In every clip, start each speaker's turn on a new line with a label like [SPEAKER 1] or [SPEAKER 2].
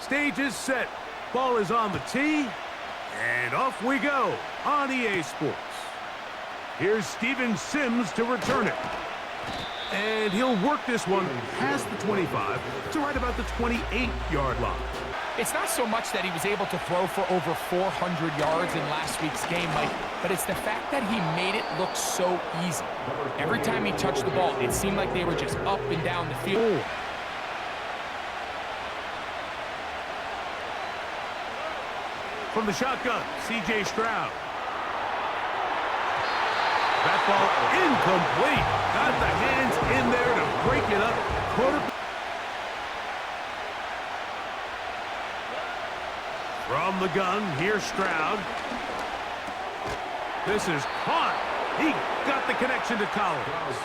[SPEAKER 1] Stage is set. Ball is on the tee. And off we go on EA Sports. Here's Steven Sims to return it. And he'll work this one past the 25 to right about the 28-yard line.
[SPEAKER 2] It's not so much that he was able to throw for over 400 yards in last week's game, Mike, but it's the fact that he made it look so easy. Every time he touched the ball, it seemed like they were just up and down the field.
[SPEAKER 1] From the shotgun, C.J. Stroud. That ball incomplete. Got the hands in there to break it up. From the gun, here's Stroud. This is caught. He got the connection to Collins.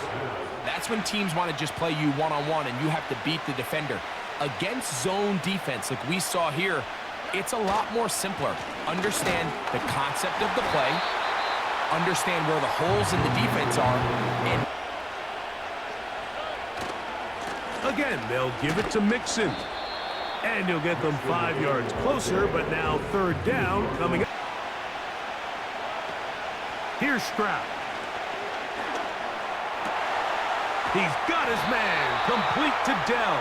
[SPEAKER 2] That's when teams want to just play you one-on-one and you have to beat the defender. Against zone defense like we saw here, it's a lot more simpler. Understand the concept of the play, understand where the holes in the defense are, and
[SPEAKER 1] again, they'll give it to Mixon. And he'll get them 5 yards closer, but now third down coming up. Here's Stroud. He's got his man, complete to Dell.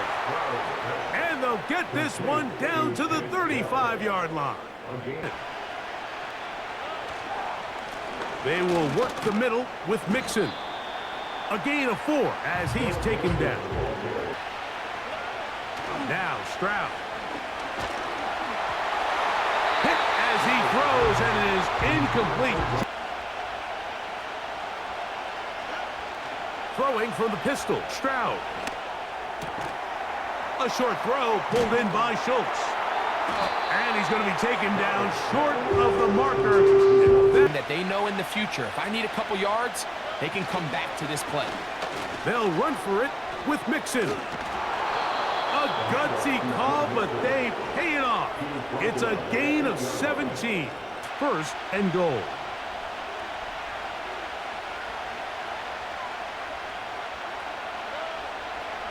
[SPEAKER 1] And they'll get this one down to the 35-yard line. They will work the middle with Mixon. A gain of 4 as he's taken down. Now Stroud. Hit as he throws, and it is incomplete. Throwing from the pistol, Stroud. A short throw pulled in by Schultz. And he's going to be taken down short of the marker.
[SPEAKER 2] That they know in the future, if I need a couple yards, they can come back to this play.
[SPEAKER 1] They'll run for it with Mixon. A gutsy call, but they pay it off. It's a gain of 17. First and goal.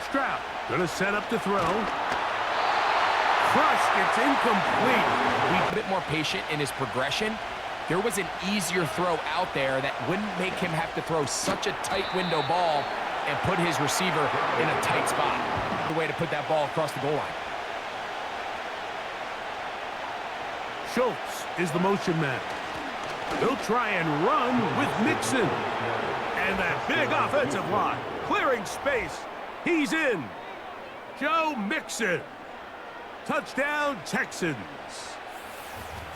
[SPEAKER 1] Stroud gonna set up to throw. Crush, it's incomplete.
[SPEAKER 2] He's a bit more patient in his progression. There was an easier throw out there that wouldn't make him have to throw such a tight window ball and put his receiver in a tight spot. The way to put that ball across the goal line.
[SPEAKER 1] Schultz is the motion man. They'll try and run with Mixon. And that big offensive line, clearing space. He's in. Joe Mixon. Touchdown, Texans.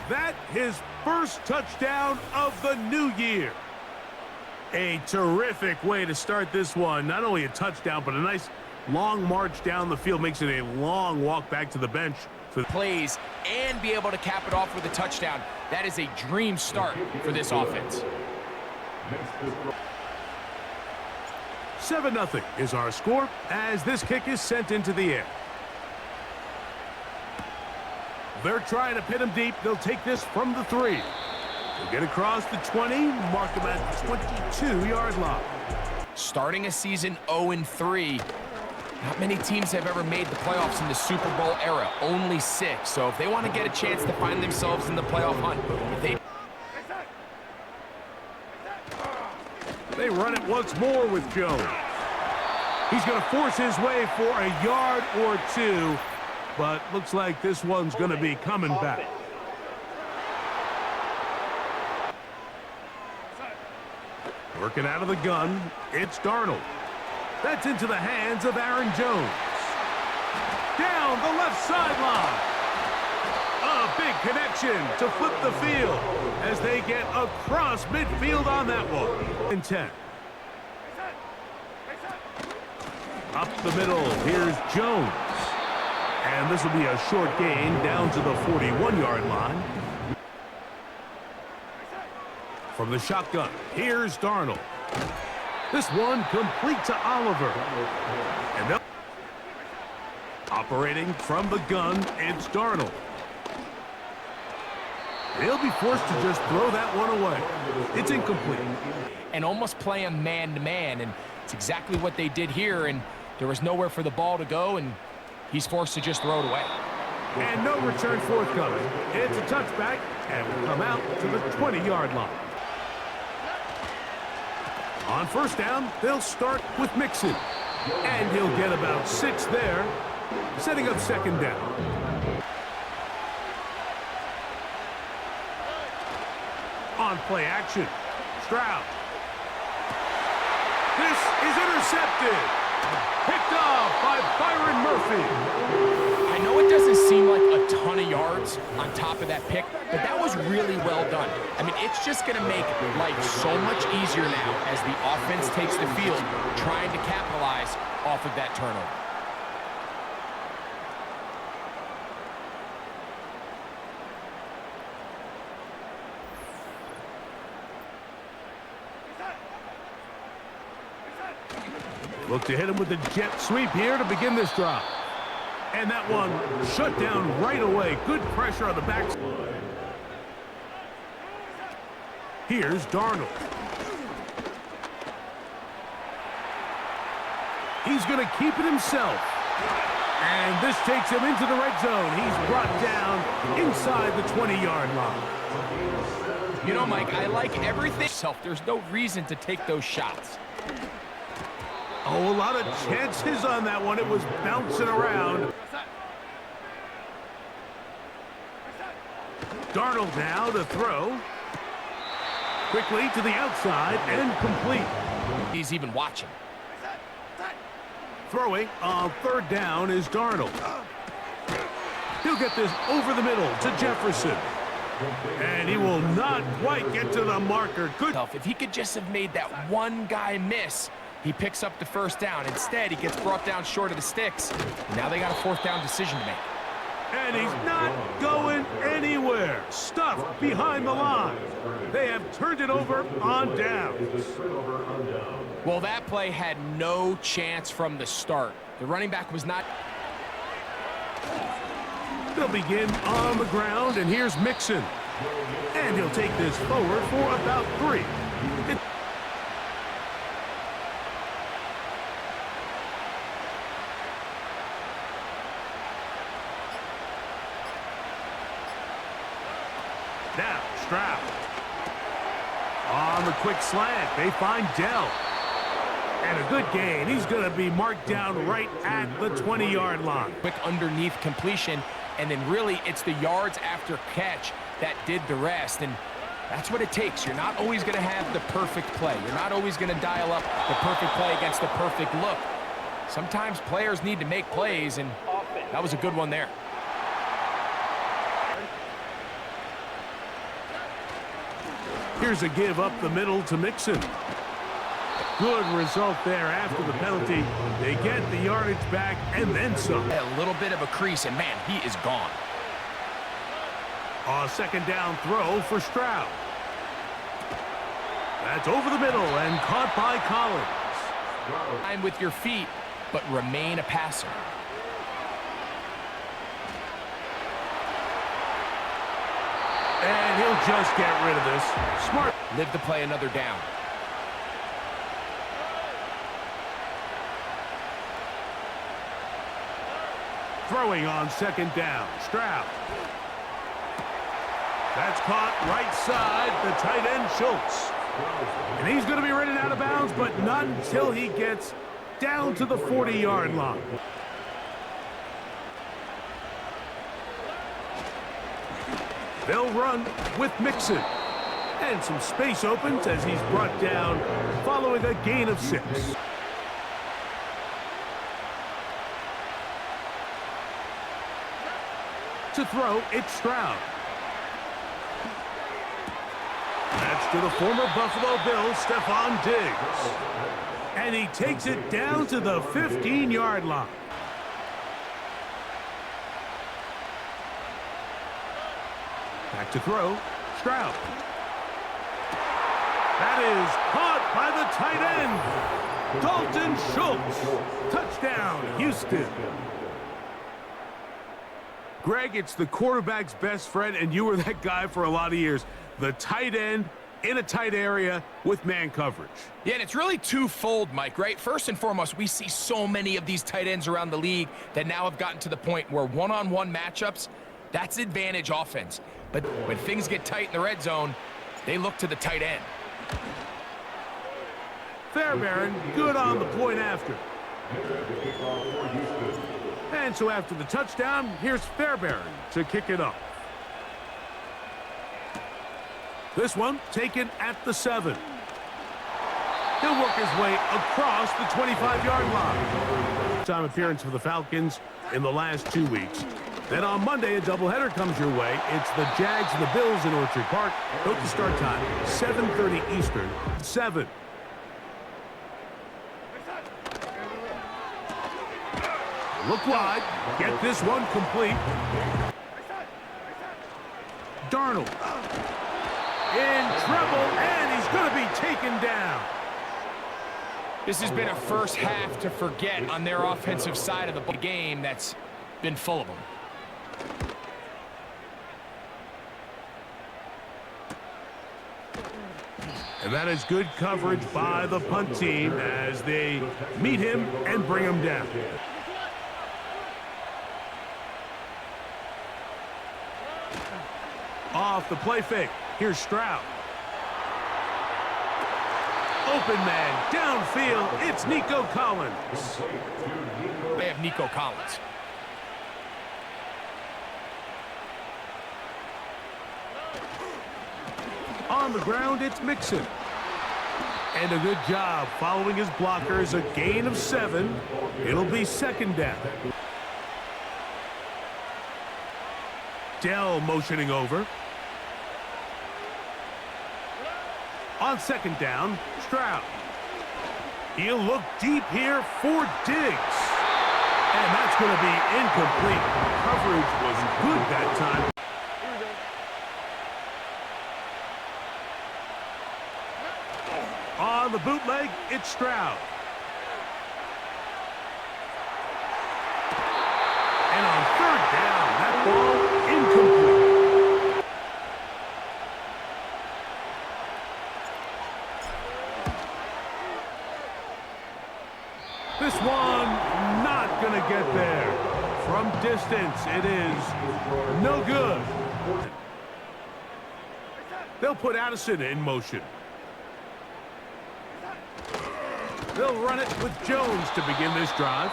[SPEAKER 1] That his first touchdown of the new year. A terrific way to start this one. Not only a touchdown, but a nice long march down the field. Makes it a long walk back to the bench. For
[SPEAKER 2] plays and be able to cap it off with a touchdown. That is a dream start for this offense.
[SPEAKER 1] 7-0 is our score as this kick is sent into the air. They're trying to pin him deep. They'll take this from the 3. They'll get across the 20, mark him at the 22-yard line.
[SPEAKER 2] Starting a season 0-3, not many teams have ever made the playoffs in the Super Bowl era, only 6. So if they want to get a chance to find themselves in the playoff hunt,
[SPEAKER 1] they run it once more with Jones. He's going to force his way for a yard or 2, but looks like this one's going to be coming back. Working out of the gun, it's Darnold. That's into the hands of Aaron Jones. Down the left sideline. A big connection to flip the field as they get across midfield on that one. And 10. Up the middle, here's Jones. And this will be a short gain down to the 41-yard line. From the shotgun, here's Darnold. This one complete to Oliver. And they'll operating from the gun, it's Darnold. They'll be forced to just throw that one away. It's incomplete.
[SPEAKER 2] And almost play him man-to-man, and it's exactly what they did here, and there was nowhere for the ball to go, and he's forced to just throw it away.
[SPEAKER 1] And no return forthcoming. It's a touchback, and will come out to the 20-yard line. On first down, they'll start with Mixon. And he'll get about 6 there, setting up second down. On play action, Stroud. This is intercepted. Picked off by Byron Murphy.
[SPEAKER 2] I know it doesn't seem like a ton of yards on top of that pick, but that was really well done. I mean, it's just going to make life so much easier now as the offense takes the field, trying to capitalize off of that turnover.
[SPEAKER 1] Look to hit him with the jet sweep here to begin this drive. And that one shut down right away. Good pressure on the back. Here's Darnold. He's going to keep it himself. And this takes him into the red zone. He's brought down inside the 20-yard line.
[SPEAKER 2] You know, Mike, I like everything. There's no reason to take those shots.
[SPEAKER 1] Oh, a lot of chances on that one. It was bouncing around. Darnold now to throw. Quickly to the outside and complete.
[SPEAKER 2] He's even watching.
[SPEAKER 1] Throwing on third down is Darnold. He'll get this over the middle to Jefferson. And he will not quite get to the marker. Good.
[SPEAKER 2] If he could just have made that one guy miss, he picks up the first down. Instead, he gets brought down short of the sticks. Now they got a fourth down decision to make.
[SPEAKER 1] And he's not going anywhere. Stuffed behind the line. They have turned it over on downs.
[SPEAKER 2] Well, that play had no chance from the start. The running back was not.
[SPEAKER 1] They'll begin on the ground, and here's Mixon. And he'll take this forward for about 3. Now, Stroud. On the quick slant, they find Dell. And a good gain. He's going to be marked down right at the 20-yard line.
[SPEAKER 2] Quick underneath completion, and then really it's the yards after catch that did the rest. And that's what it takes. You're not always going to have the perfect play. You're not always going to dial up the perfect play against the perfect look. Sometimes players need to make plays, and that was a good one there.
[SPEAKER 1] Here's a give up the middle to Mixon. Good result there after the penalty. They get the yardage back and then some.
[SPEAKER 2] A little bit of a crease, and man, he is gone.
[SPEAKER 1] A second down throw for Stroud. That's over the middle and caught by Collins.
[SPEAKER 2] Time with your feet, but remain a passer.
[SPEAKER 1] And he'll just get rid of this. Smart.
[SPEAKER 2] Live to play another down.
[SPEAKER 1] Throwing on second down. Stroud. That's caught right side, the tight end Schultz. And he's going to be running out of bounds, but not until he gets down to the 40-yard line. They'll run with Mixon. And some space opens as he's brought down following a gain of 6. To throw, it's Stroud. That's to the former Buffalo Bills, Stephon Diggs. And he takes it down to the 15-yard line. Back to throw, Stroud. That is caught by the tight end, Dalton Schultz. Touchdown, Houston. Greg, it's the quarterback's best friend, and you were that guy for a lot of years. The tight end in a tight area with man coverage.
[SPEAKER 2] Yeah, and it's really twofold, Mike, right? First and foremost, we see so many of these tight ends around the league that now have gotten to the point where one-on-one matchups, that's advantage offense. But when things get tight in the red zone, they look to the tight end.
[SPEAKER 1] Fairbairn, good on the point after. And so after the touchdown, here's Fairbairn to kick it up. This one taken at the 7. He'll work his way across the 25-yard line. Time appearance for the Falcons in the last 2 weeks. Then on Monday, a doubleheader comes your way. It's the Jags and the Bills in Orchard Park. Note the start time, 7:30 Eastern, 7. Look wide. Get this one complete. Darnold. In trouble, and he's going to be taken down.
[SPEAKER 2] This has been a first half to forget on their offensive side of the game that's been full of them.
[SPEAKER 1] And that is good coverage by the punt team as they meet him and bring him down. Off the play fake. Here's Stroud. Open man, downfield, it's Nico Collins.
[SPEAKER 2] They have Nico Collins.
[SPEAKER 1] On the ground, it's Mixon. And a good job following his blockers, a gain of 7. It'll be second down. Dell motioning over. On second down, Stroud. He'll look deep here for Diggs. And that's going to be incomplete. Coverage was good that time. On the bootleg, it's Stroud. And on third down, that ball incomplete. This one not going to get there. From distance, it is no good. They'll put Addison in motion. They'll run it with Jones to begin this drive.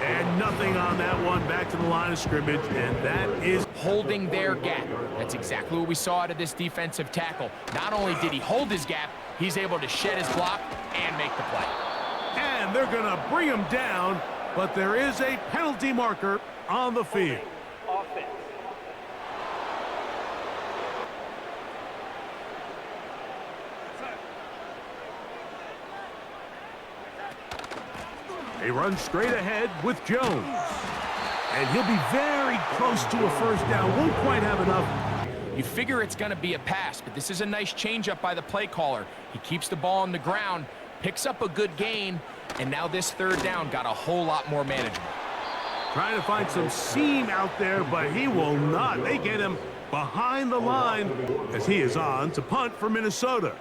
[SPEAKER 1] And nothing on that one. Back to the line of scrimmage, and that is
[SPEAKER 2] holding their gap. That's exactly what we saw out of this defensive tackle. Not only did he hold his gap, he's able to shed his block and make the play.
[SPEAKER 1] And they're going to bring him down, but there is a penalty marker on the field.
[SPEAKER 3] Offense.
[SPEAKER 1] They run straight ahead with Jones. And he'll be very close to a first down. Won't quite have enough.
[SPEAKER 2] You figure it's going to be a pass, but this is a nice changeup by the play caller. He keeps the ball on the ground, picks up a good gain, and now this third down got a whole lot more manageable.
[SPEAKER 1] Trying to find some seam out there, but he will not. They get him behind the line as he is on to punt for Minnesota.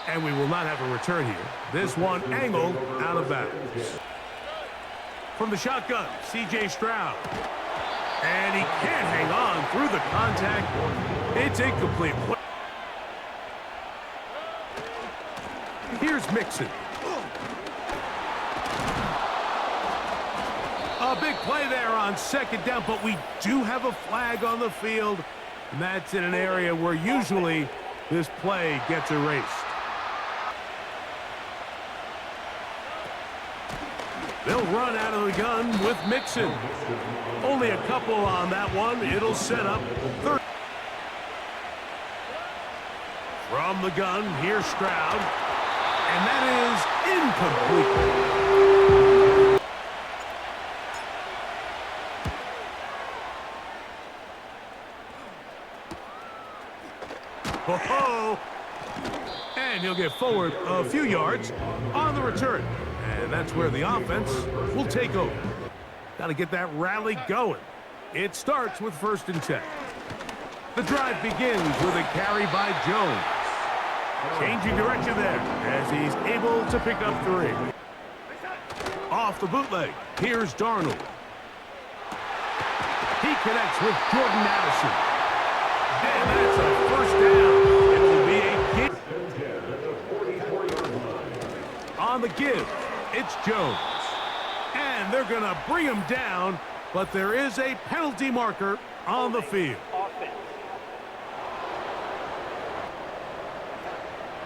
[SPEAKER 1] And we will not have a return here. This one angled out of bounds. From the shotgun, C.J. Stroud. And he can't hang on through the contact. It's incomplete. Here's Mixon. A big play there on second down, but we do have a flag on the field. And that's in an area where usually this play gets erased. They'll run out of the gun with Mixon. Only a couple on that one. It'll set up third. From the gun, here's Stroud. And that is incomplete. Oh, and he'll get forward a few yards on the return. And that's where the offense will take over. Got to get that rally going. It starts with 1st and 10. The drive begins with a carry by Jones. Changing direction there as he's able to pick up 3. Off the bootleg, here's Darnold. He connects with Jordan Addison. And that's a first down. It will be a give. On the give, it's Jones. And they're going to bring him down, but there is a penalty marker on the field.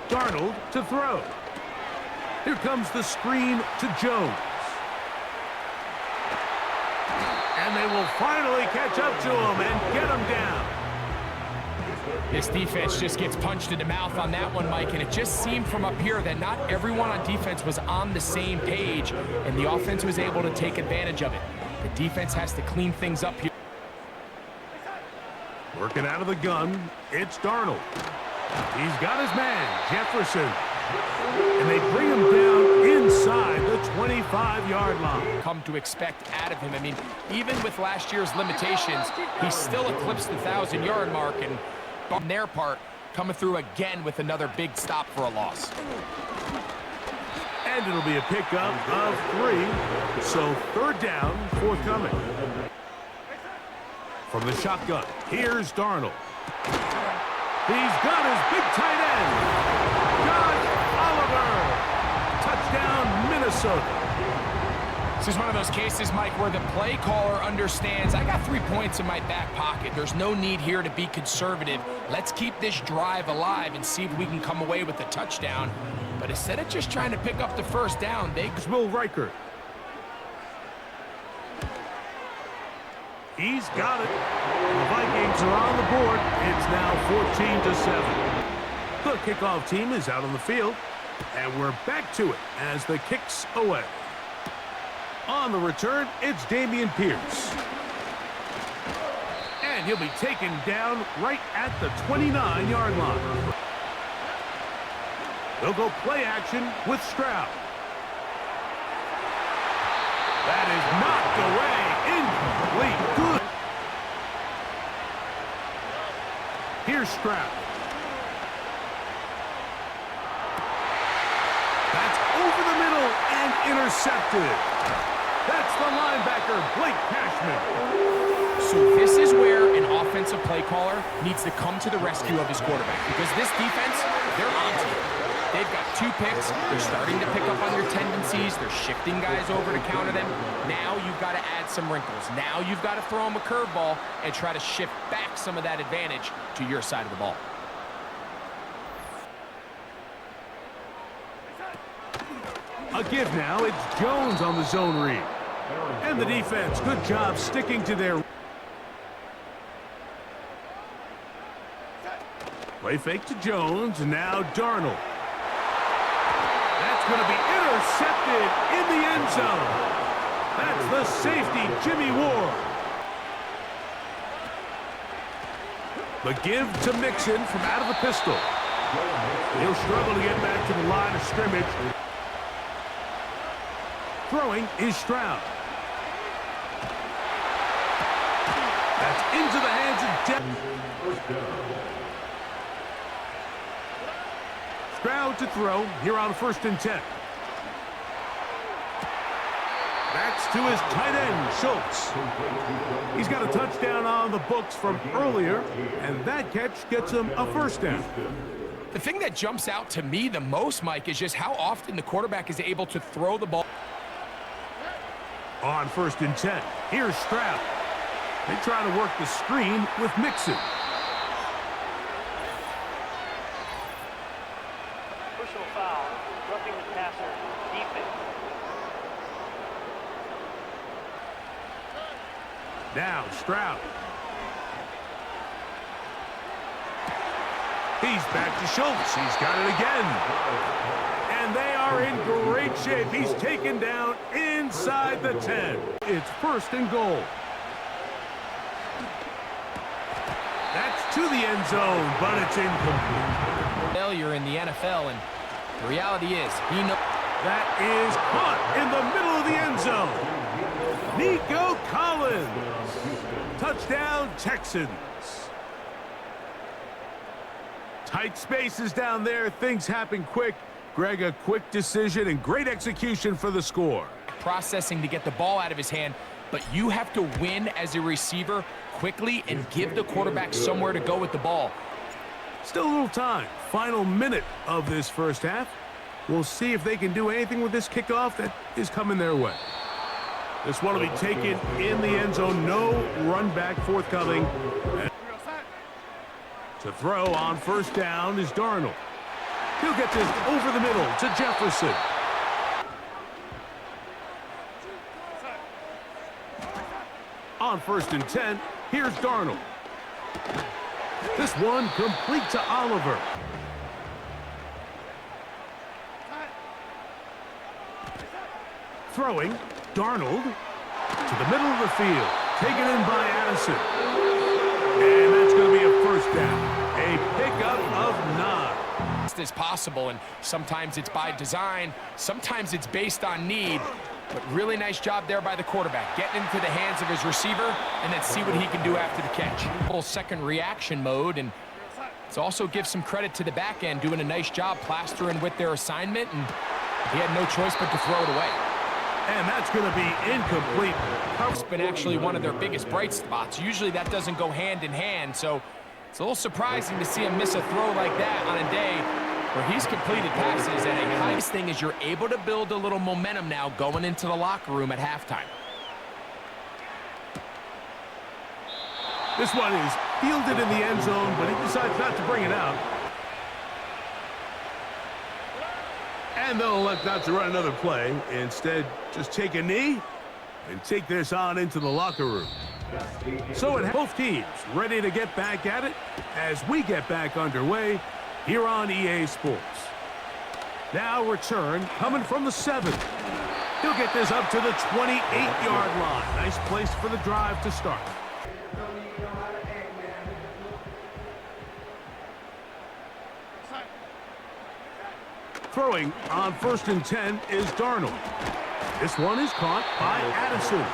[SPEAKER 1] Darnold to throw. Here comes the screen to Jones. And they will finally catch up to him and get him down.
[SPEAKER 2] This defense just gets punched in the mouth on that one, Mike, and it just seemed from up here that not everyone on defense was on the same page, and the offense was able to take advantage of it. The defense has to clean things up here.
[SPEAKER 1] Working out of the gun, it's Darnold. He's got his man, Jefferson. And they bring him down inside the 25-yard line.
[SPEAKER 2] Come to expect out of him. I mean, even with last year's limitations, he still eclipsed the 1,000-yard mark, and on their part, coming through again with another big stop for a loss.
[SPEAKER 1] And it'll be a pickup of 3, so third down forthcoming. From the shotgun, here's Darnold. He's got his big tight end, Josh Oliver. Touchdown, Minnesota.
[SPEAKER 2] This is one of those cases, Mike, where the play caller understands, I got 3 points in my back pocket. There's no need here to be conservative. Let's keep this drive alive and see if we can come away with a touchdown. But instead of just trying to pick up the first down, it's
[SPEAKER 1] Will Riker. He's got it. The Vikings are on the board. It's now 14-7. The kickoff team is out on the field, and we're back to it as the kick's away. On the return, it's Dameon Pierce. And he'll be taken down right at the 29-yard line. They'll go play action with Stroud. That is knocked away. Incomplete. Good. Here's Stroud. That's over the middle and intercepted. That's the linebacker, Blake Cashman.
[SPEAKER 2] So this is where an offensive play caller needs to come to the rescue of his quarterback, because this defense, they're on to it. They've got 2 picks. They're starting to pick up on their tendencies. They're shifting guys over to counter them. Now you've got to add some wrinkles. Now you've got to throw them a curveball and try to shift back some of that advantage to your side of the ball.
[SPEAKER 1] A give now. It's Jones on the zone read. And the defense, good job sticking to their... Play fake to Jones, and now Darnold. That's going to be intercepted in the end zone. That's the safety, Jimmy Ward. The give to Mixon from out of the pistol. He'll struggle to get back to the line of scrimmage. Throwing is Stroud. That's into the hands of Stroud to throw here on 1st and 10. That's to his tight end, Schultz. He's got a touchdown on the books from earlier, and that catch gets him a first down.
[SPEAKER 2] The thing that jumps out to me the most, Mike, is just how often the quarterback is able to throw the ball.
[SPEAKER 1] On 1st and 10, here's Stroud. They try to work the screen with Mixon.
[SPEAKER 3] Personal foul, roughing the passer, defense.
[SPEAKER 1] Now Stroud. He's back to Schultz. He's got it again. And they are in great shape. He's taken down inside the 10. It's 1st and goal. That's to the end zone, but it's incomplete.
[SPEAKER 2] Failure in the NFL, and the reality is, he knows.
[SPEAKER 1] That is caught in the middle of the end zone. Nico Collins. Touchdown, Texans. Tight spaces down there. Things happen quick. Greg, a quick decision and great execution for the score.
[SPEAKER 2] Processing to get the ball out of his hand, but you have to win as a receiver quickly and give the quarterback somewhere to go with the ball.
[SPEAKER 1] Still a little time. Final minute of this first half. We'll see if they can do anything with this kickoff that is coming their way. This one will be taken in the end zone. No run back forthcoming. To throw on first down is Darnold. He'll get this over the middle to Jefferson. On 1st and 10, here's Darnold. This one complete to Oliver. Throwing, Darnold to the middle of the field. Taken in by Addison. And that's going to be a first down. A pickup of 9.
[SPEAKER 2] As possible, and sometimes it's by design, sometimes it's based on need, but really nice job there by the quarterback, getting into the hands of his receiver and then see what he can do after the catch. Full second reaction mode, and it's also give some credit to the back end doing a nice job plastering with their assignment, and he had no choice but to throw it away.
[SPEAKER 1] And that's going to be incomplete.
[SPEAKER 2] It's been actually one of their biggest bright spots. Usually that doesn't go hand in hand, so it's a little surprising to see him miss a throw like that on a day where he's completed passes at a high. This thing is you're able to build a little momentum now going into the locker room at halftime.
[SPEAKER 1] This one is fielded in the end zone, but he decides not to bring it out. And they'll elect not to run another play. Instead, just take a knee and take this on into the locker room. So both teams ready to get back at it as we get back underway here on EA Sports. Now return coming from the 7. He'll get this up to the 28-yard line. Nice place for the drive to start. Throwing on 1st and 10 is Darnold. This one is caught by Addison.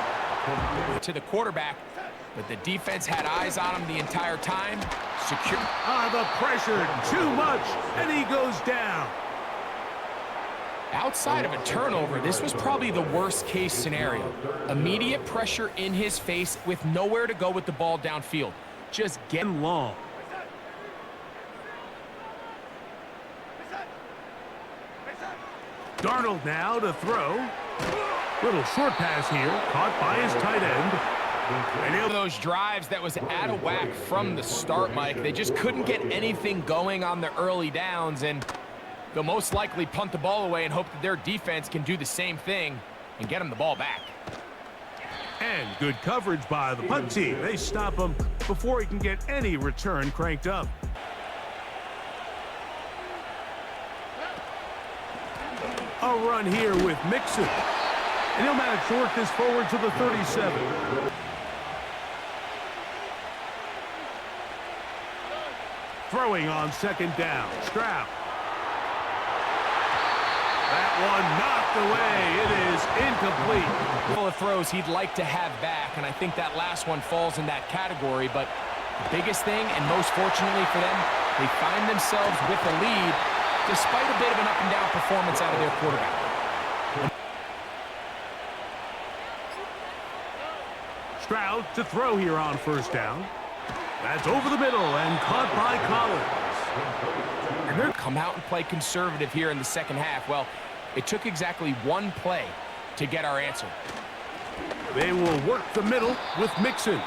[SPEAKER 2] To the quarterback, but the defense had eyes on him the entire time. Secure.
[SPEAKER 1] The pressure, too much, and he goes down.
[SPEAKER 2] Outside of a turnover, this was probably the worst case scenario. Immediate pressure in his face with nowhere to go with the ball downfield. Just getting
[SPEAKER 1] long. Darnold now to throw. Little short pass here, caught by his tight end.
[SPEAKER 2] And one of those drives that was out of whack from the start, Mike. They just couldn't get anything going on the early downs, and they'll most likely punt the ball away and hope that their defense can do the same thing and get them the ball back.
[SPEAKER 1] And good coverage by the punt team. They stop him before he can get any return cranked up. A run here with Mixon. And he'll manage to work this forward to the 37. Throwing on 2nd down. Stroud. That one knocked away. It is incomplete.
[SPEAKER 2] Couple of throws he'd like to have back, and I think that last one falls in that category. But the biggest thing, and most fortunately for them, they find themselves with a lead despite a bit of an up-and-down performance out of their quarterback.
[SPEAKER 1] Stroud to throw here on 1st down. That's over the middle and caught by Collins.
[SPEAKER 2] And they're come out and play conservative here in the second half. Well, it took exactly one play to get our answer.
[SPEAKER 1] They will work the middle with Mixon.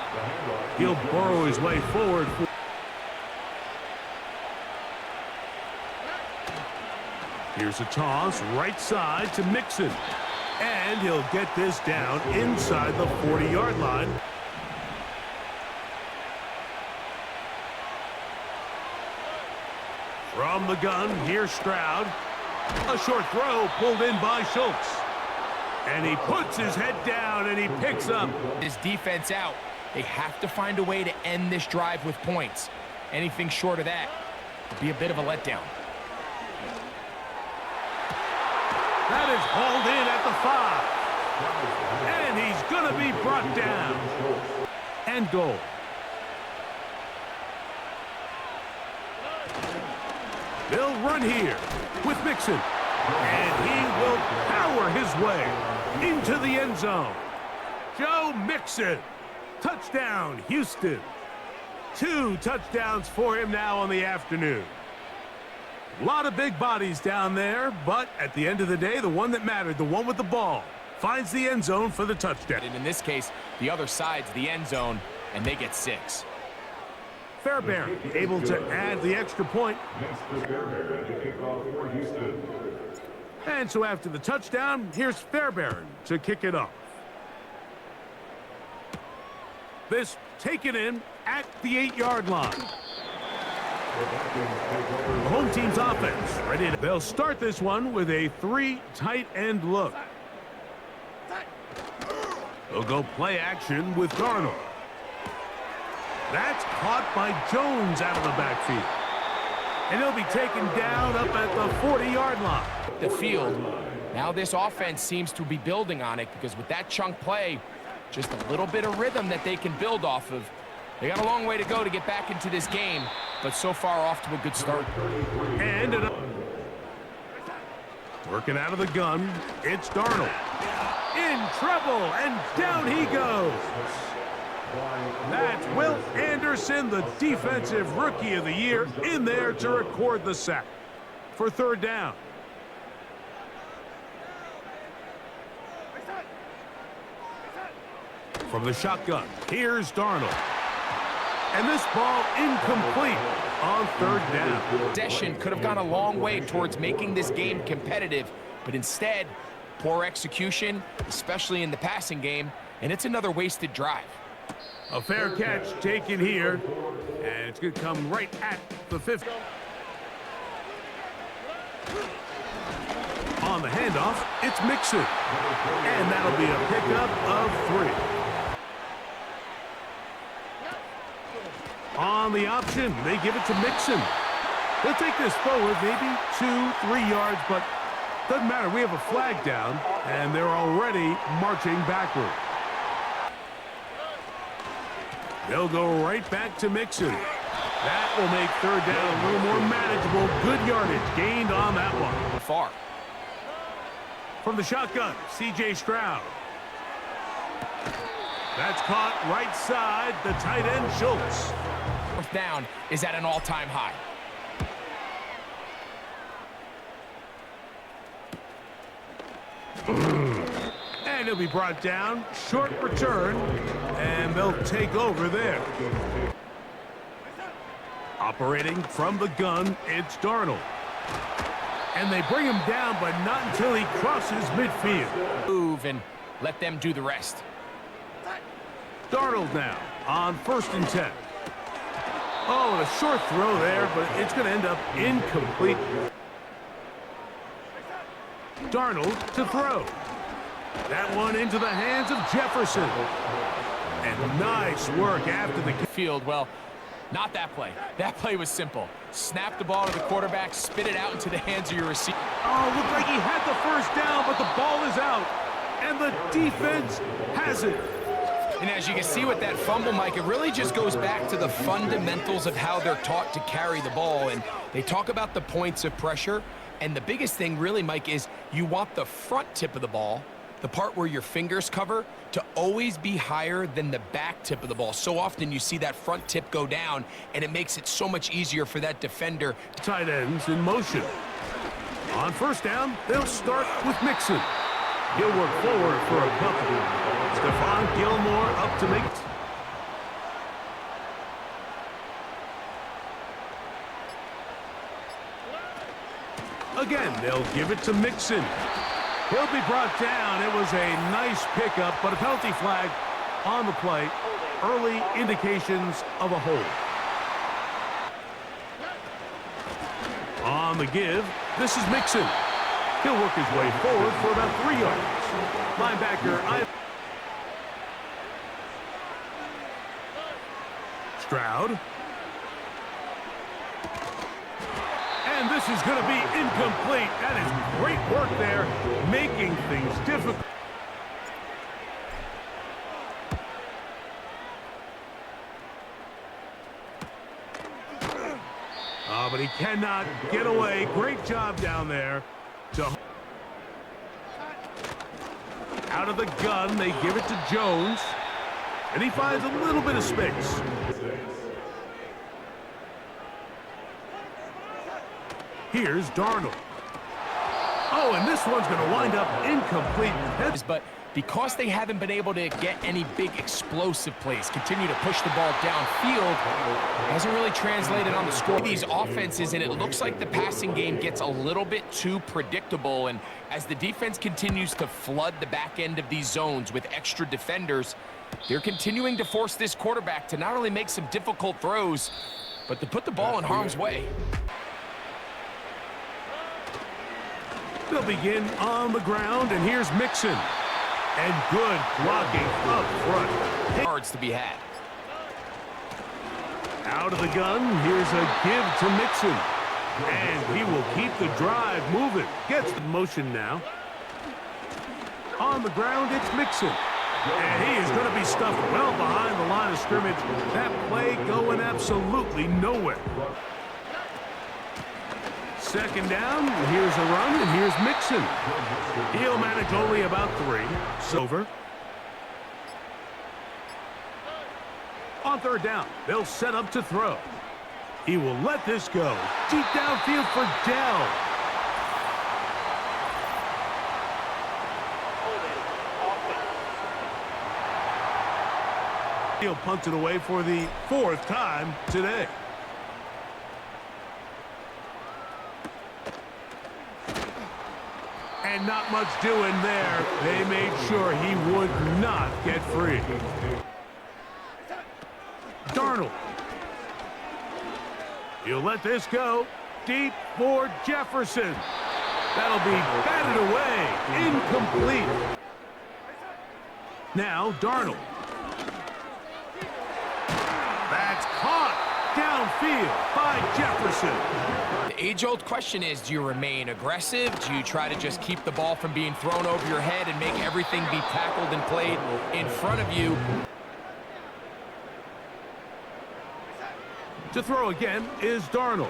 [SPEAKER 1] He'll burrow his way forward. Here's a toss, right side to Mixon. And he'll get this down inside the 40-yard line. From the gun, here's Stroud. A short throw pulled in by Schultz. And he puts his head down and he picks up.
[SPEAKER 2] His defense out. They have to find a way to end this drive with points. Anything short of that would be a bit of a letdown.
[SPEAKER 1] That is hauled in at the 5. And he's going to be brought down. And goal. They'll run here with Mixon. And he will power his way into the end zone. Joe Mixon. Touchdown, Houston. 2 touchdowns for him now on the afternoon. A lot of big bodies down there, but at the end of the day, the one that mattered, the one with the ball, finds the end zone for the touchdown.
[SPEAKER 2] And in this case, the other side's the end zone, and they get 6.
[SPEAKER 1] Fairbairn able to add the extra point. And so after the touchdown, here's Fairbairn to kick it off. This taken in at the 8-yard line. The home team's offense ready to... They'll start this one with a 3 tight end look. They'll go play action with Darnold. That's caught by Jones out of the backfield. And he'll be taken down up at the 40-yard line.
[SPEAKER 2] The field. Now this offense seems to be building on it because with that chunk play, just a little bit of rhythm that they can build off of. They got a long way to go to get back into this game, but so far off to a good start.
[SPEAKER 1] And working out of the gun, it's Darnold. In trouble, and down he goes. That's Will Anderson, the Defensive Rookie of the Year, in there to record the sack for 3rd down. From the shotgun, here's Darnold. And this ball incomplete on 3rd down.
[SPEAKER 2] Possession could have gone a long way towards making this game competitive, but instead, poor execution, especially in the passing game, and it's another wasted drive.
[SPEAKER 1] A fair catch taken here, and it's going to come right at the 50. On the handoff, it's Mixon, and that'll be a pickup of 3. On the option, they give it to Mixon. They'll take this forward, maybe 2-3 yards, but doesn't matter. We have a flag down, and they're already marching backward. They'll go right back to Mixon. That will make 3rd down a little more manageable. Good yardage gained on that one.
[SPEAKER 2] Far.
[SPEAKER 1] From the shotgun, C.J. Stroud. That's caught right side, the tight end Schultz.
[SPEAKER 2] 4th down is at an all-time high.
[SPEAKER 1] And he'll be brought down. Short return, and they'll take over there. Operating from the gun, it's Darnold. And they bring him down, but not until he crosses midfield.
[SPEAKER 2] Move and let them do the rest.
[SPEAKER 1] Darnold now on 1st and 10. Oh, a short throw there, but it's going to end up incomplete. Darnold to throw. That one into the hands of Jefferson. And nice work after the
[SPEAKER 2] field. Well, not that play. That play was simple. Snap the ball to the quarterback, spit it out into the hands of your receiver.
[SPEAKER 1] Oh, looked like he had the 1st down, but the ball is out. And the defense has it.
[SPEAKER 2] And as you can see with that fumble, Mike, it really just goes back to the fundamentals of how they're taught to carry the ball. And they talk about the points of pressure. And the biggest thing really, Mike, is you want the front tip of the ball, the part where your fingers cover, to always be higher than the back tip of the ball. So often you see that front tip go down, and it makes it so much easier for that defender.
[SPEAKER 1] Tight ends in motion. On 1st down, they'll start with Mixon. He'll work forward for a couple. Stephon Gilmore up to make... Again, they'll give it to Mixon. He'll be brought down. It was a nice pickup, but a penalty flag on the play. Early indications of a hold. On the give, this is Mixon. He'll work his way forward for about 3 yards. Linebacker Stroud. And this is going to be incomplete. That is great work there, making things difficult. Oh, but he cannot get away. Great job down there. Out of the gun, they give it to Jones. And he finds a little bit of space. Here's Darnold. Oh, and this one's going to wind up incomplete.
[SPEAKER 2] But because they haven't been able to get any big explosive plays, continue to push the ball downfield, hasn't really translated on the score. These offenses, and it looks like the passing game gets a little bit too predictable. And as the defense continues to flood the back end of these zones with extra defenders, they're continuing to force this quarterback to not only make some difficult throws, but to put the ball in harm's way.
[SPEAKER 1] They'll begin on the ground, and here's Mixon. And good blocking up front.
[SPEAKER 2] Yards to be had.
[SPEAKER 1] Out of the gun, here's a give to Mixon. And he will keep the drive moving. Gets the motion now. On the ground, it's Mixon. And he is going to be stuffed well behind the line of scrimmage. That play going absolutely nowhere. Second down, here's a run, and here's Mixon. He'll manage only about 3. Silver. On third down, they'll set up to throw. He will let this go. Deep downfield for Dell. He'll punt it away for the 4th time today. And not much doing there. They made sure he would not get free. Darnold. He'll let this go. Deep for Jefferson. That'll be batted away. Incomplete. Now Darnold. That's caught downfield by Jefferson.
[SPEAKER 2] The age-old question is, do you remain aggressive? Do you try to just keep the ball from being thrown over your head and make everything be tackled and played in front of you?
[SPEAKER 1] To throw again is Darnold.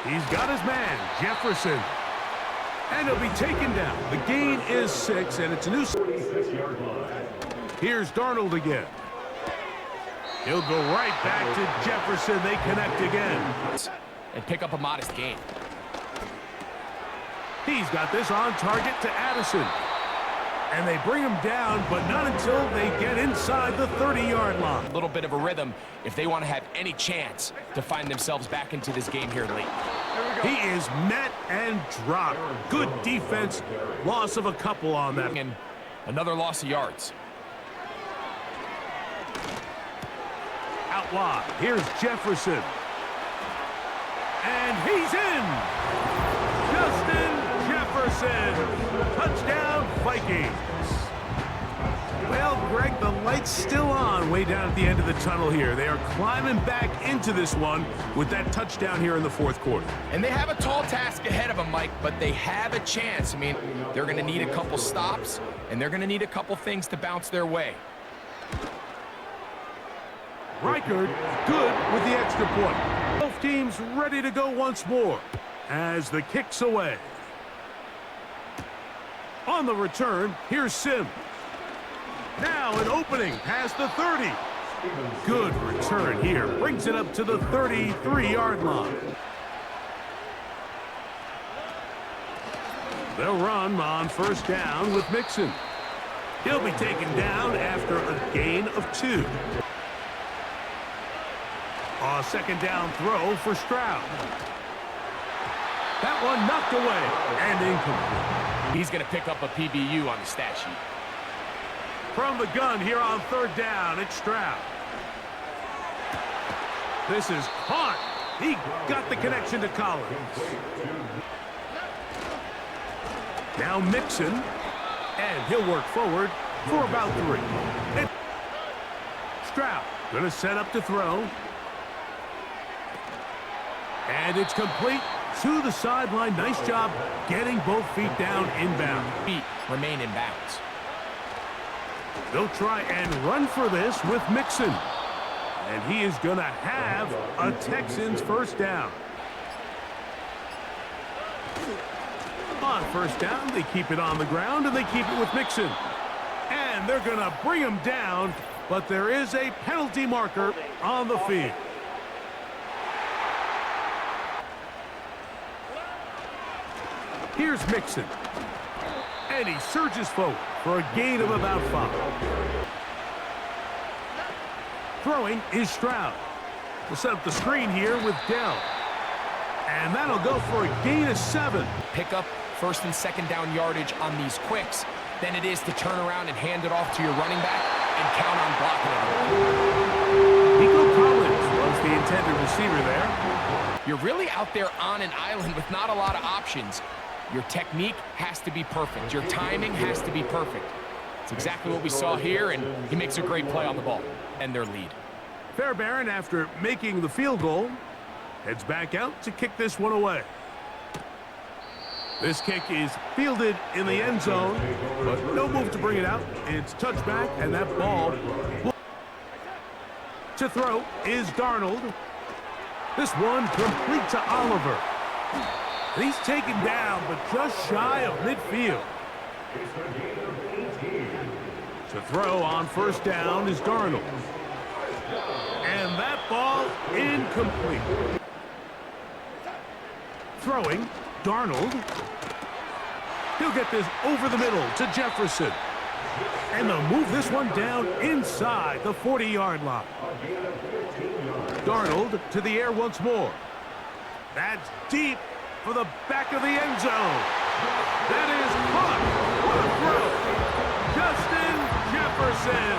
[SPEAKER 1] He's got his man, Jefferson. And he'll be taken down. The gain is 6, and it's a new... Here's Darnold again. He'll go right back to Jefferson. They connect again.
[SPEAKER 2] And pick up a modest gain.
[SPEAKER 1] He's got this on target to Addison. And they bring him down, but not until they get inside the 30-yard line.
[SPEAKER 2] A little bit of a rhythm if they want to have any chance to find themselves back into this game here late.
[SPEAKER 1] He is met and dropped. Good defense. Loss of a couple on that.
[SPEAKER 2] And another loss of yards.
[SPEAKER 1] Out wide. Here's Jefferson. And he's in. Justin Jefferson. Touchdown, Vikings. Well, Greg, the light's still on way down at the end of the tunnel here. They are climbing back into this one with that touchdown here in the 4th quarter.
[SPEAKER 2] And they have a tall task ahead of them, Mike, but they have a chance. I mean, they're going to need a couple stops, and they're going to need a couple things to bounce their way.
[SPEAKER 1] Reichard, good with the extra point. Both teams ready to go once more as the kick's away. On the return, here's Sims. Now an opening past the 30. Good return here. Brings it up to the 33-yard line. They'll run on first down with Mixon. He'll be taken down after a gain of 2. A second down throw for Stroud. That one knocked away and incomplete.
[SPEAKER 2] He's going to pick up a PBU on the stat sheet.
[SPEAKER 1] From the gun here on third down, it's Stroud. This is caught. He got the connection to Collins. Now Mixon, and he'll work forward for about 3. And Stroud going to set up to throw. And it's complete to the sideline. Nice job getting both feet down inbound.
[SPEAKER 2] Feet remain in bounds.
[SPEAKER 1] They'll try and run for this with Mixon. And he is going to have a Texans first down. On first down, they keep it on the ground, and they keep it with Mixon. And they're going to bring him down, but there is a penalty marker on the field. Here's Mixon. And he surges forward for a gain of about 5. Throwing is Stroud. We'll set up the screen here with Dell. And that'll go for a gain of 7.
[SPEAKER 2] Pick up first and second down yardage on these quicks than it is to turn around and hand it off to your running back and count on blocking it.
[SPEAKER 1] Nico Collins was the intended receiver there.
[SPEAKER 2] You're really out there on an island with not a lot of options. Your technique has to be perfect. Your timing has to be perfect. It's exactly what we saw here, and he makes a great play on the ball and their lead.
[SPEAKER 1] Fairbairn, after making the field goal, heads back out to kick this one away. This kick is fielded in the end zone, but no move to bring it out. It's touchback, and that ball to throw is Darnold. This one complete to Oliver. He's taken down, but just shy of midfield. To throw on first down is Darnold. And that ball incomplete. Throwing, Darnold. He'll get this over the middle to Jefferson. And they'll move this one down inside the 40-yard line. Darnold to the air once more. That's deep for the back of the end zone. That is caught. What a throw. Justin Jefferson.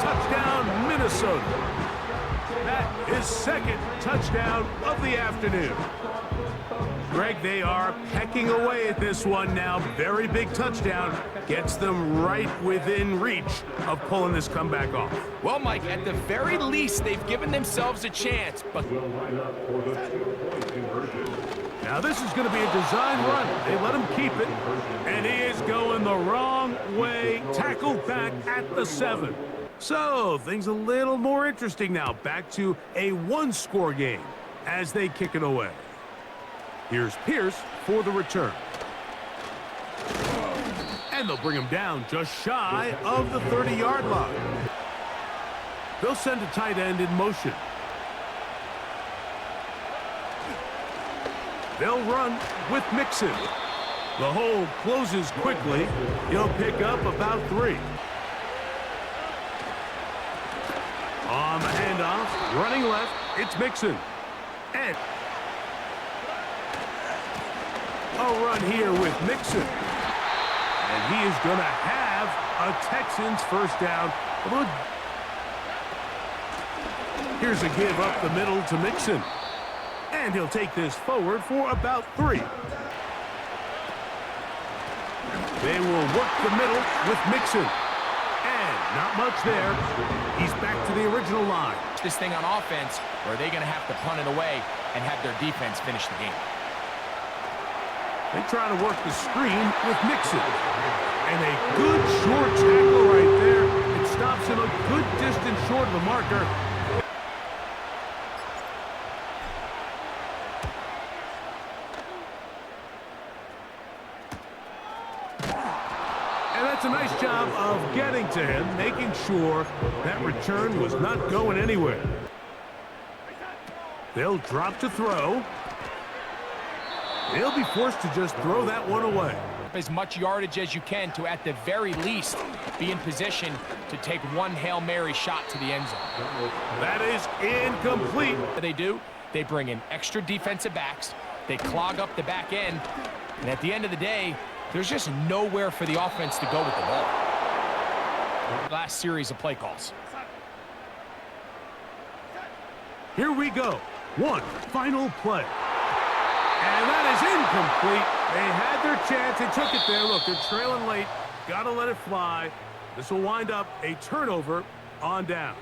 [SPEAKER 1] Touchdown, Minnesota. That is second touchdown of the afternoon. Greg, they are pecking away at this one now. Very big touchdown. Gets them right within reach of pulling this comeback off.
[SPEAKER 2] Well, Mike, at the very least, they've given themselves a chance, but
[SPEAKER 1] now this is going to be a design run. They let him keep it, and he is going the wrong way. Tackled back at the 7. So things a little more interesting now. Back to a one-score game as they kick it away. Here's Pierce for the return. And they'll bring him down just shy of the 30-yard line. They'll send a tight end in motion. They'll run with Mixon. The hole closes quickly. He'll pick up about 3. On the handoff, running left, it's Mixon. And a run here with Mixon. And he is going to have a Texans first down. Here's a give up the middle to Mixon. And he'll take this forward for about 3. They will work the middle with Mixon. And not much there. He's back to the original line.
[SPEAKER 2] this thing on offense, or are they going to have to punt it away and have their defense finish the game?
[SPEAKER 1] They try to work the screen with Mixon. And a good short tackle right there. It stops him a good distance short of the marker. And that's a nice job of getting to him, making sure that return was not going anywhere. They'll drop to throw. They'll be forced to just throw that one away.
[SPEAKER 2] As much yardage as you can to, at the very least, be in position to take one Hail Mary shot to the end zone.
[SPEAKER 1] That is incomplete.
[SPEAKER 2] What they do, they bring in extra defensive backs, they clog up the back end, and at the end of the day, there's just nowhere for the offense to go with the ball. Last series of play calls.
[SPEAKER 1] Here we go. One final play. And that is incomplete. They had their chance. They took it there. Look, they're trailing late. Got to let it fly. This will wind up a turnover on down.